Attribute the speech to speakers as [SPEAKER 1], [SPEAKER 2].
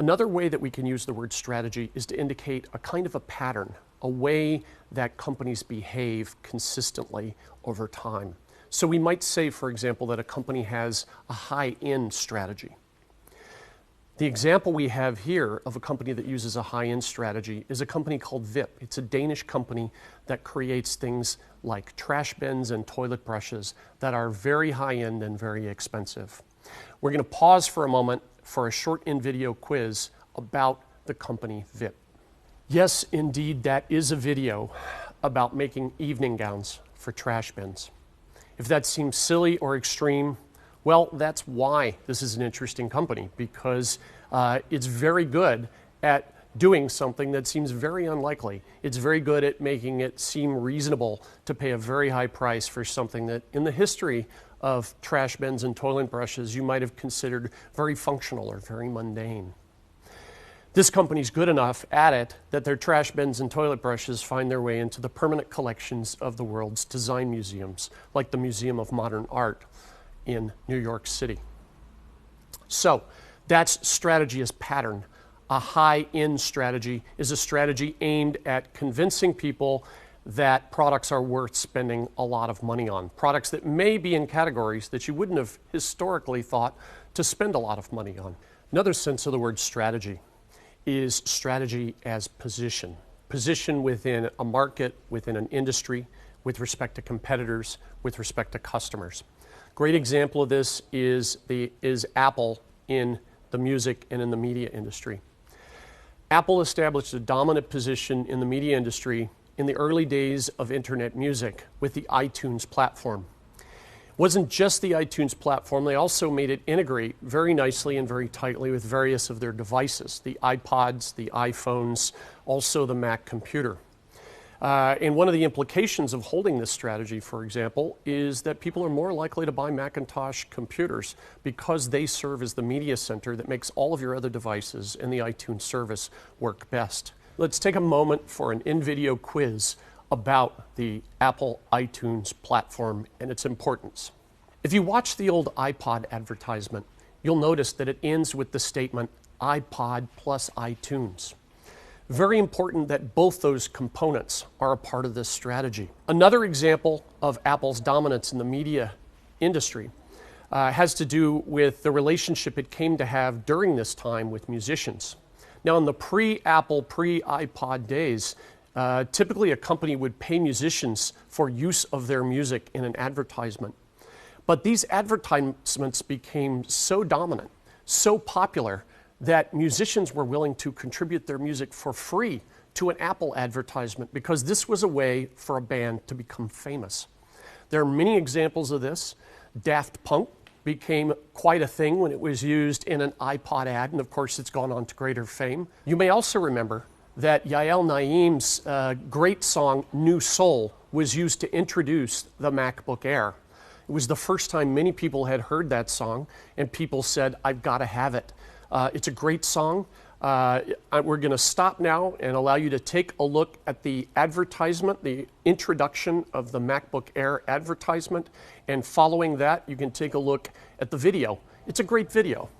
[SPEAKER 1] Another way that we can use the word strategy is to indicate a kind of a pattern, a way that companies behave consistently over time. So we might say, for example, that a company has a high-end strategy. The example we have here of a company that uses a high-end strategy is a company called Vipp. It's a Danish company that creates things like trash bins and toilet brushes that are very high-end and very expensive. We're going to pause for a moment for a short in-video quiz about the company Vipp. Yes, indeed, that is a video about making evening gowns for trash bins. If that seems silly or extreme, well, that's why this is an interesting company, because it's very good at doing something that seems very unlikely. It's very good at making it seem reasonable to pay a very high price for something that in the history of trash bins and toilet brushes you might have considered very functional or very mundane. This company's good enough at it that their trash bins and toilet brushes find their way into the permanent collections of the world's design museums, like the Museum of Modern Art in New York City. So that's strategy as pattern. A high-end strategy is a strategy aimed at convincing people that products are worth spending a lot of money on. Products that may be in categories that you wouldn't have historically thought to spend a lot of money on. Another sense of the word strategy is strategy as position. Position within a market, within an industry, with respect to competitors, with respect to customers. Great example of this is Apple in the music and in the media industry. Apple established a dominant position in the media industry in the early days of internet music with the iTunes platform. It wasn't just the iTunes platform, they also made it integrate very nicely and very tightly with various of their devices, the iPods, the iPhones, also the Mac computer. And one of the implications of holding this strategy, for example, is that people are more likely to buy Macintosh computers because they serve as the media center that makes all of your other devices and the iTunes service work best. Let's take a moment for an in-video quiz about the Apple iTunes platform and its importance. If you watch the old iPod advertisement, you'll notice that it ends with the statement, iPod plus iTunes. Very important that both those components are a part of this strategy. Another example of Apple's dominance in the media industry has to do with the relationship it came to have during this time with musicians. Now, in the pre-Apple, pre-iPod days, typically a company would pay musicians for use of their music in an advertisement. But these advertisements became so dominant, so popular, that musicians were willing to contribute their music for free to an Apple advertisement because this was a way for a band to become famous. There are many examples of this. Daft Punk became quite a thing when it was used in an iPod ad, and of course it's gone on to greater fame. You may also remember that Yael Naim's great song, New Soul, was used to introduce the MacBook Air. It was the first time many people had heard that song, and people said, I've got to have it. It's a great song. We're going to stop now and allow you to take a look at the advertisement, the introduction of the MacBook Air advertisement, and following that, you can take a look at the video. It's a great video.